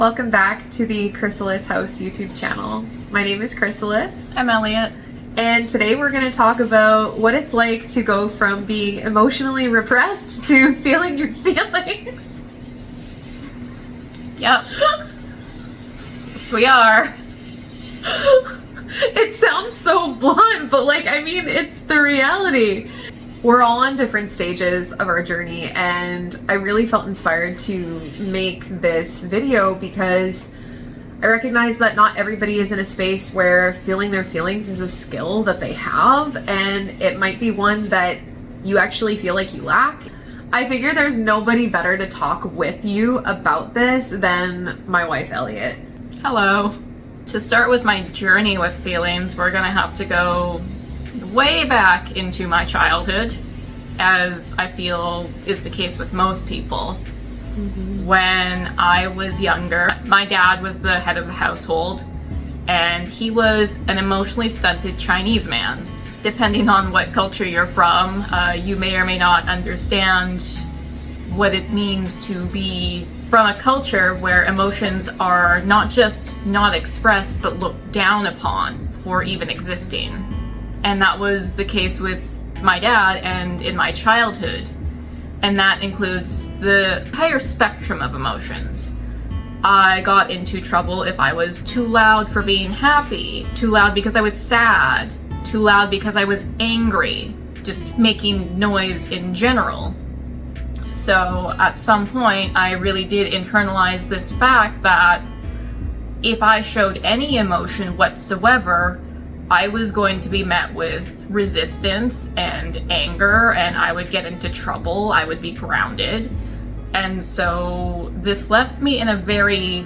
Welcome back to the Chrysalis House YouTube channel. My name is Chrysalis. I'm Elliott. And today we're going to talk about what it's like to go from being emotionally repressed to feeling your feelings. Yep. Yes, we are. It sounds so blunt, but it's the reality. We're all on different stages of our journey, and I really felt inspired to make this video because I recognize that not everybody is in a space where feeling their feelings is a skill that they have, and it might be one that you actually feel like you lack. I figure there's nobody better to talk with you about this than my wife, Elliott. Hello. To start with my journey with feelings, we're gonna have to go way back into my childhood, as I feel is the case with most people. When I was younger, my dad was the head of the household, and he was an emotionally stunted Chinese man. Depending on what culture you're from, you may or may not understand what it means to be from a culture where emotions are not just not expressed, but looked down upon for even existing. And that was the case with my dad and in my childhood. And that includes the entire spectrum of emotions. I got into trouble if I was too loud for being happy, too loud because I was sad, too loud because I was angry, just making noise in general. So at some point, I really did internalize this fact that if I showed any emotion whatsoever, I was going to be met with resistance and anger, and I would get into trouble, I would be grounded. And so this left me in a very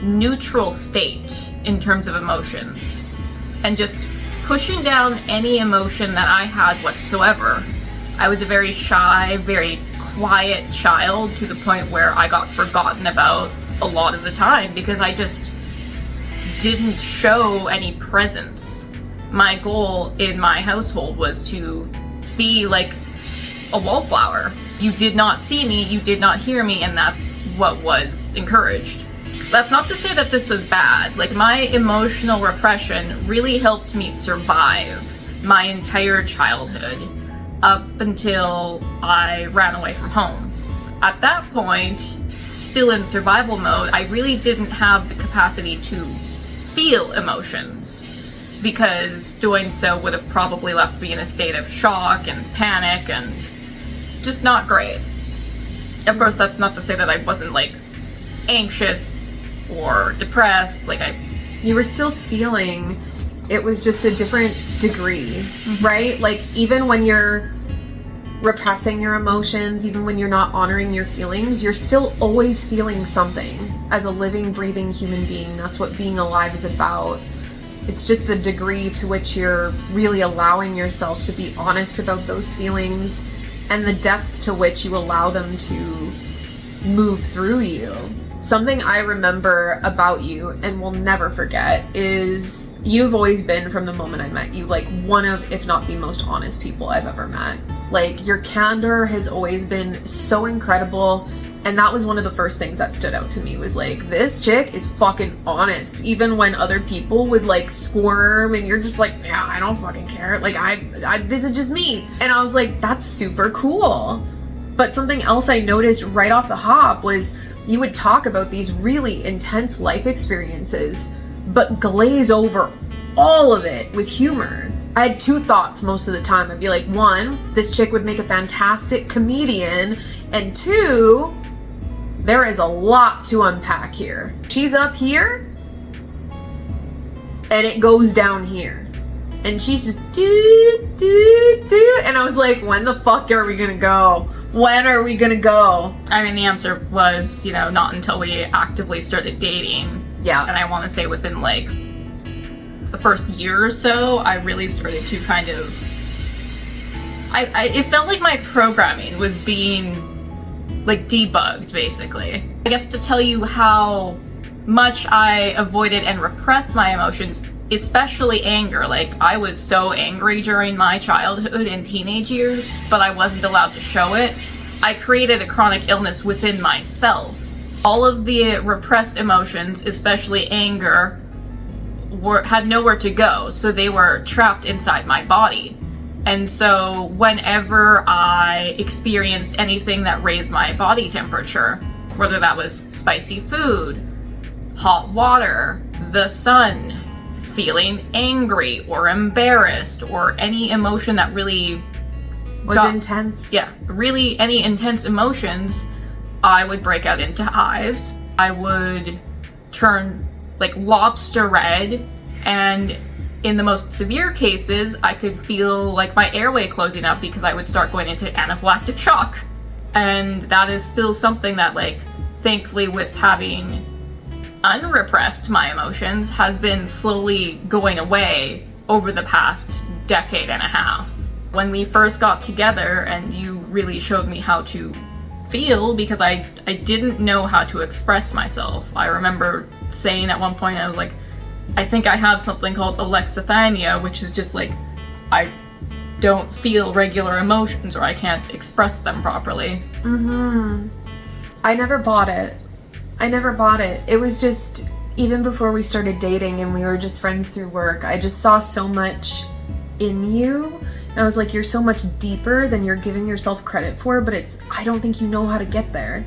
neutral state in terms of emotions, and just pushing down any emotion that I had whatsoever. I was a very shy, very quiet child, to the point where I got forgotten about a lot of the time because I just didn't show any presence. My goal in my household was to be like a wallflower. You did not see me, you did not hear me, and that's what was encouraged. That's not to say that this was bad. Like, my emotional repression really helped me survive my entire childhood up until I ran away from home. At that point, still in survival mode, I really didn't have the capacity to feel emotions, because doing so would have probably left me in a state of shock and panic and just not great. Of course, that's not to say that I wasn't anxious or depressed. You were still feeling, it was just a different degree, right? Even when you're repressing your emotions, even when you're not honoring your feelings, you're still always feeling something. As a living, breathing human being, that's what being alive is about. It's just the degree to which you're really allowing yourself to be honest about those feelings, and the depth to which you allow them to move through you. Something I remember about you and will never forget is you've always been, from the moment I met you, one of, if not the most honest people I've ever met. Your candor has always been so incredible, and that was one of the first things that stood out to me, was this chick is fucking honest, even when other people would squirm, and you're just yeah, I don't fucking care, I this is just me. And I was that's super cool. But something else I noticed right off the hop was you would talk about these really intense life experiences, but glaze over all of it with humor. I had two thoughts most of the time. I'd be one, this chick would make a fantastic comedian, and two, there is a lot to unpack here. She's up here, and it goes down here. And she's just and I was when the fuck are we gonna go? When are we gonna go? I mean, the answer was, not until we actively started dating. Yeah. And I want to say within the first year or so, I really started to kind of, it felt like my programming was being debugged, basically. I guess to tell you how much I avoided and repressed my emotions, especially anger. I was so angry during my childhood and teenage years, but I wasn't allowed to show it. I created a chronic illness within myself All of the repressed emotions, especially anger, had nowhere to go, so they were trapped inside my body. And so whenever I experienced anything that raised my body temperature, whether that was spicy food, hot water, the sun, feeling angry or embarrassed, or any emotion that really was intense. Yeah, really any intense emotions, I would break out into hives. I would turn like lobster red, and in the most severe cases, I could feel like my airway closing up because I would start going into anaphylactic shock. And that is still something that, like, thankfully with having unrepressed my emotions has been slowly going away over the past decade and a half. When we first got together and you really showed me how to feel, because I didn't know how to express myself. I remember saying at one point, I was like, I think I have something called alexithymia, which is just like, I don't feel regular emotions, or I can't express them properly. I never bought it. It was just, even before we started dating and we were just friends through work, I just saw so much in you. And I was like, you're so much deeper than you're giving yourself credit for, but I don't think you know how to get there.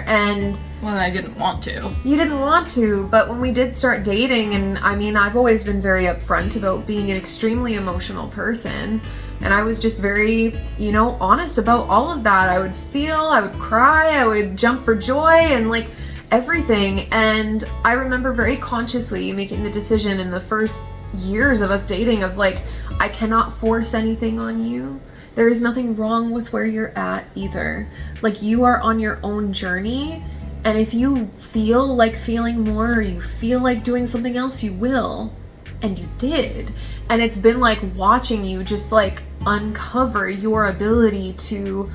And well, I didn't want to. You didn't want to, but when we did start dating, and I mean, I've always been very upfront about being an extremely emotional person, and I was just very, honest about all of that. I would feel, I would cry, I would jump for joy, and like everything. And I remember very consciously making the decision in the first years of us dating of like, I cannot force anything on you. There is nothing wrong with where you're at either. Like, you are on your own journey, and if you feel like feeling more, or you feel like doing something else, you will. And you did. And it's been like watching you just like uncover your ability to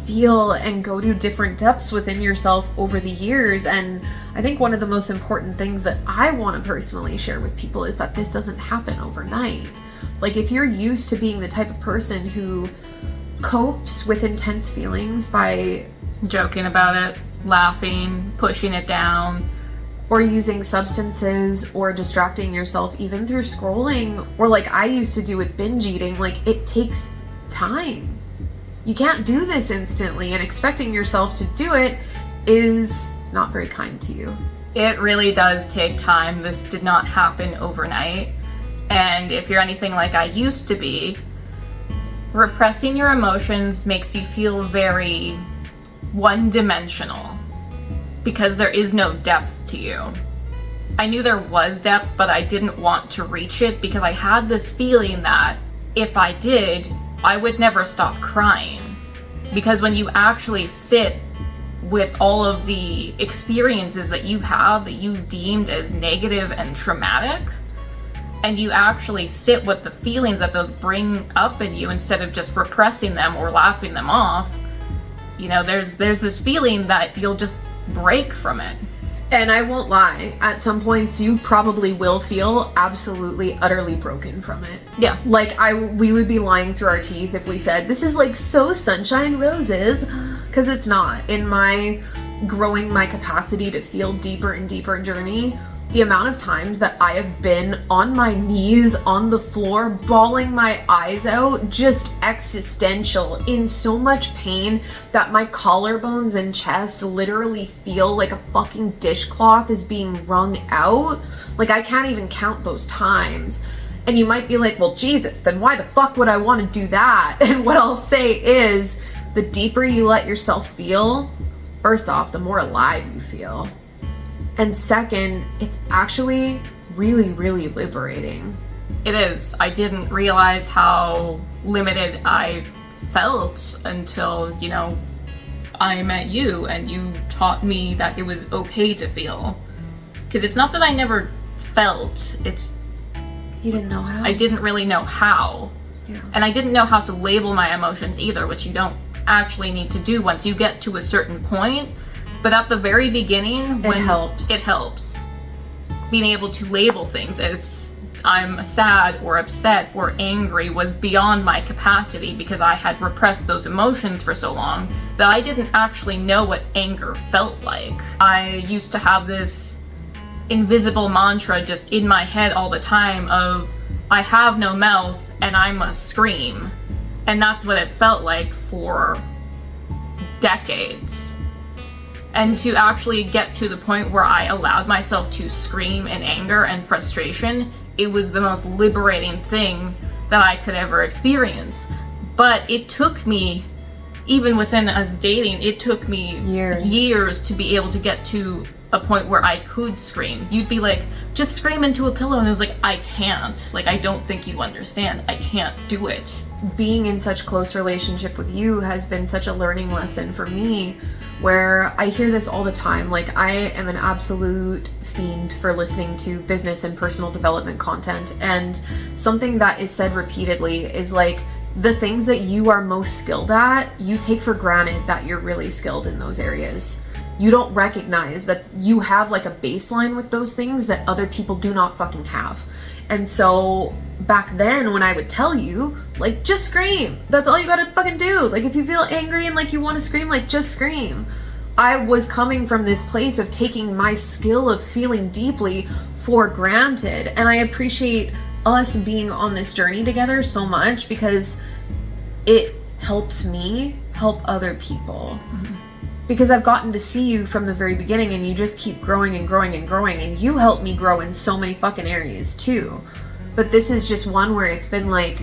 feel and go to different depths within yourself over the years. And I think one of the most important things that I want to personally share with people is that this doesn't happen overnight. Like, if you're used to being the type of person who copes with intense feelings by joking about it, laughing, pushing it down, or using substances, or distracting yourself even through scrolling, or like I used to do with binge eating, like, it takes time. You can't do this instantly, and expecting yourself to do it is not very kind to you. It really does take time. This did not happen overnight. And if you're anything like I used to be, repressing your emotions makes you feel very one-dimensional, because there is no depth to you. I knew there was depth, but I didn't want to reach it because I had this feeling that if I did, I would never stop crying. Because when you actually sit with all of the experiences that you've had that you've deemed as negative and traumatic, and you actually sit with the feelings that those bring up in you instead of just repressing them or laughing them off, there's this feeling that you'll just break from it. And I won't lie, at some points you probably will feel absolutely utterly broken from it. Yeah. Like, we would be lying through our teeth if we said this is like so sunshine roses, because it's not. In my growing my capacity to feel deeper and deeper journey, the amount of times that I have been on my knees on the floor, bawling my eyes out, just existential, in so much pain that my collarbones and chest literally feel like a fucking dishcloth is being wrung out. Like, I can't even count those times. And you might be like, well, Jesus, then why the fuck would I want to do that? And what I'll say is, the deeper you let yourself feel, first off, the more alive you feel. And second, it's actually really, really liberating. It is. I didn't realize how limited I felt until, I met you and you taught me that it was okay to feel. Because it's not that I never felt, it's... You didn't know how? I didn't really know how. Yeah. And I didn't know how to label my emotions either, which you don't actually need to do once you get to a certain point. But at the very beginning, it helps. Being able to label things as I'm sad or upset or angry was beyond my capacity because I had repressed those emotions for so long that I didn't actually know what anger felt like. I used to have this invisible mantra just in my head all the time of, I have no mouth and I must scream. And that's what it felt like for decades. And to actually get to the point where I allowed myself to scream in anger and frustration, it was the most liberating thing that I could ever experience. But it took me, even within us dating, it took me years to be able to get to a point where I could scream. You'd be like, just scream into a pillow, and I was like, I can't. Like, I don't think you understand. I can't do it. Being in such close relationship with you has been such a learning lesson for me, where I hear this all the time. Like, I am an absolute fiend for listening to business and personal development content, and something that is said repeatedly is like, the things that you are most skilled at, you take for granted that you're really skilled in those areas. You don't recognize that you have like a baseline with those things that other people do not fucking have. And so back then when I would tell you, like, just scream. That's all you gotta fucking do. Like, if you feel angry and like you want to scream, like, just scream. I was coming from this place of taking my skill of feeling deeply for granted. And I appreciate us being on this journey together so much because it helps me help other people. Mm-hmm. Because I've gotten to see you from the very beginning, and you just keep growing and growing and growing, and you helped me grow in so many fucking areas too. But this is just one where it's been like,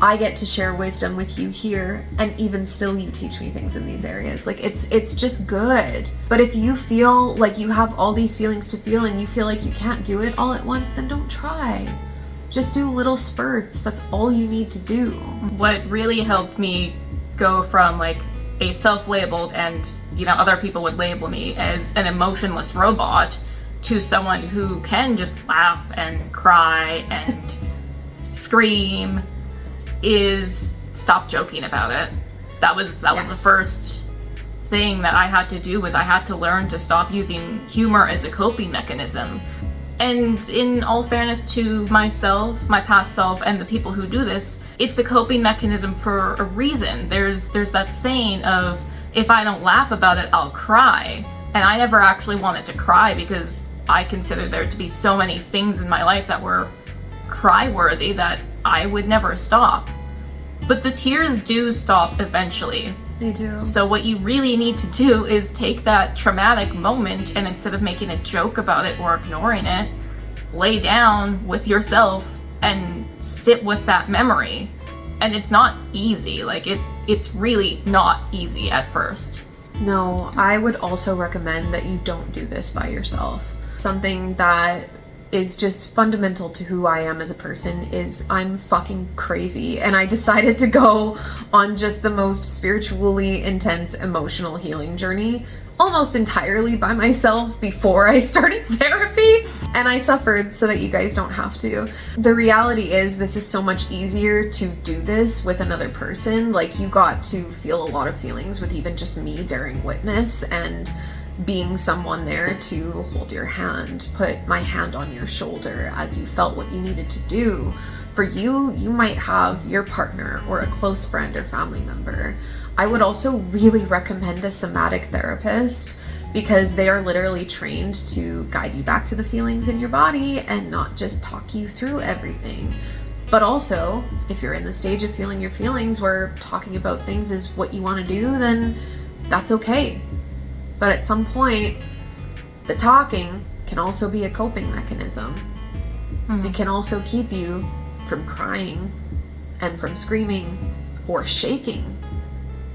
I get to share wisdom with you here, and even still you teach me things in these areas. Like, it's just good. But if you feel like you have all these feelings to feel and you feel like you can't do it all at once, then don't try. Just do little spurts. That's all you need to do. What really helped me go from like a self-labeled, and you know, other people would label me as an emotionless robot, to someone who can just laugh and cry and scream, is stop joking about it. That was the first thing that I had to do, was I had to learn to stop using humor as a coping mechanism. And in all fairness to myself, my past self, and the people who do this, it's a coping mechanism for a reason. There's that saying of, if I don't laugh about it, I'll cry. And I never actually wanted to cry because I considered there to be so many things in my life that were cry-worthy that I would never stop. But the tears do stop eventually. They do. So what you really need to do is take that traumatic moment, and instead of making a joke about it or ignoring it, lay down with yourself and sit with that memory. And it's not easy. Like, it's really not easy at first. No, I would also recommend that you don't do this by yourself. Something that is just fundamental to who I am as a person is I'm fucking crazy, and I decided to go on just the most spiritually intense emotional healing journey almost entirely by myself before I started therapy, and I suffered so that you guys don't have to. The reality is, this is so much easier to do this with another person. Like, you got to feel a lot of feelings with even just me bearing witness and being someone there to hold your hand, put my hand on your shoulder as you felt what you needed to do. For you, you might have your partner or a close friend or family member. I would also really recommend a somatic therapist, because they are literally trained to guide you back to the feelings in your body and not just talk you through everything. But also, if you're in the stage of feeling your feelings where talking about things is what you want to do, then that's okay. But at some point, the talking can also be a coping mechanism. Mm-hmm. It can also keep you from crying and from screaming or shaking.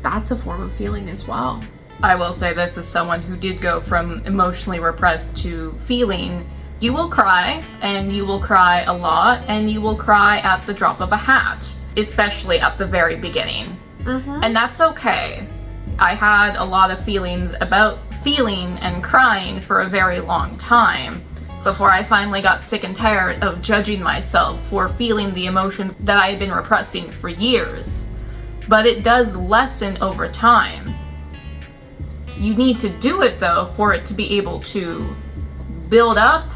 That's a form of feeling as well. I will say this as someone who did go from emotionally repressed to feeling. You will cry, and you will cry a lot, and you will cry at the drop of a hat, especially at the very beginning. Mm-hmm. And that's okay. I had a lot of feelings about feeling and crying for a very long time before I finally got sick and tired of judging myself for feeling the emotions that I had been repressing for years. But it does lessen over time. You need to do it, though, for it to be able to build up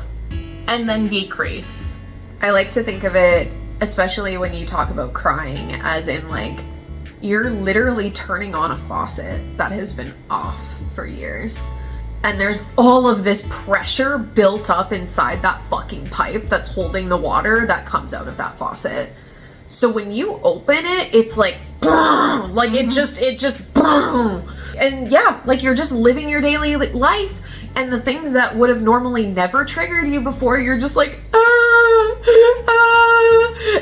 and then decrease. I like to think of it, especially when you talk about crying, as in like, you're literally turning on a faucet that has been off for years. And there's all of this pressure built up inside that fucking pipe that's holding the water that comes out of that faucet. So when you open it, it's like, boom, like it just boom. And yeah, like you're just living your daily life. And the things that would have normally never triggered you before, you're just like,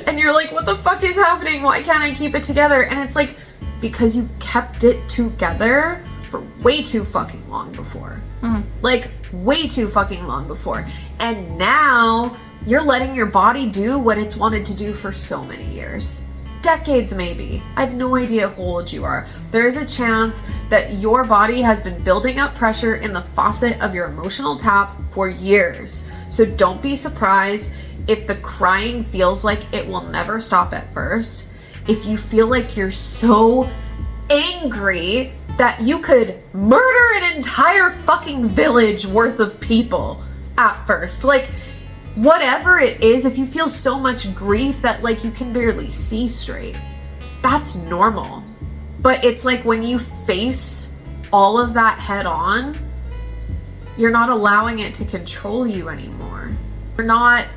and you're like, what the fuck is happening? Why can't I keep it together? And it's like, because you kept it together for way too fucking long before. Like, way too fucking long before. And now you're letting your body do what it's wanted to do for so many years. Decades, maybe. I have no idea how old you are. There is a chance that your body has been building up pressure in the faucet of your emotional tap for years. So don't be surprised if the crying feels like it will never stop at first. If you feel like you're so angry that you could murder an entire fucking village worth of people at first. Like, whatever it is, if you feel so much grief that like you can barely see straight, that's normal. But it's like when you face all of that head on, you're not allowing it to control you anymore. You're not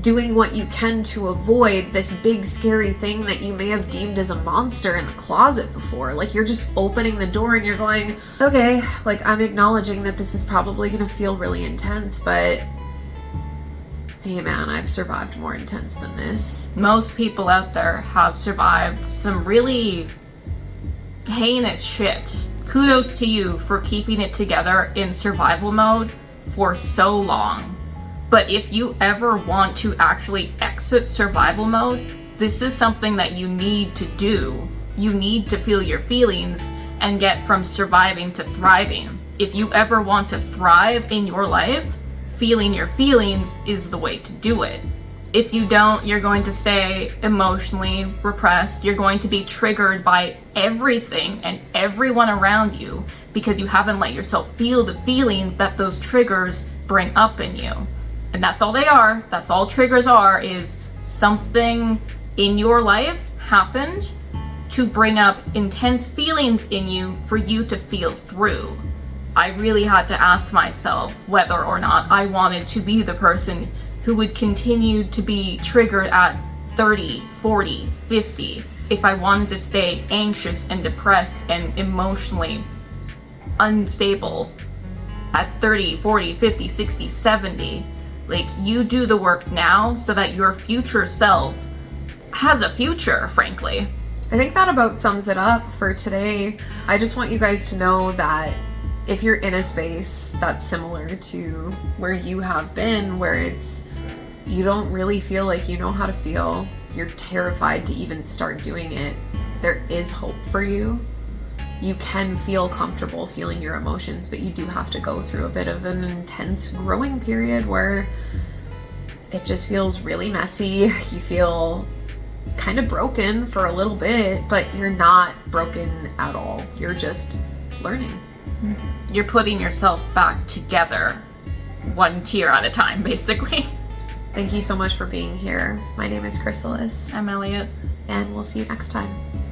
doing what you can to avoid this big scary thing that you may have deemed as a monster in the closet before. Like, you're just opening the door and you're going, okay, like I'm acknowledging that this is probably gonna feel really intense, but hey man, I've survived more intense than this. Most people out there have survived some really heinous shit. Kudos to you for keeping it together in survival mode for so long. But if you ever want to actually exit survival mode, this is something that you need to do. You need to feel your feelings and get from surviving to thriving. If you ever want to thrive in your life, feeling your feelings is the way to do it. If you don't, you're going to stay emotionally repressed. You're going to be triggered by everything and everyone around you because you haven't let yourself feel the feelings that those triggers bring up in you. And that's all they are. That's all triggers are, is something in your life happened to bring up intense feelings in you for you to feel through. I really had to ask myself whether or not I wanted to be the person who would continue to be triggered at 30, 40, 50, if I wanted to stay anxious and depressed and emotionally unstable at 30, 40, 50, 60, 70. Like, you do the work now so that your future self has a future, frankly. I think that about sums it up for today. I just want you guys to know that if you're in a space that's similar to where you have been, where it's, you don't really feel like you know how to feel, you're terrified to even start doing it, there is hope for you. You can feel comfortable feeling your emotions, but you do have to go through a bit of an intense growing period where it just feels really messy. You feel kind of broken for a little bit, but you're not broken at all. You're just learning. You're putting yourself back together, one tear at a time, basically. Thank you so much for being here. My name is Chrysalis. I'm Elliott. And we'll see you next time.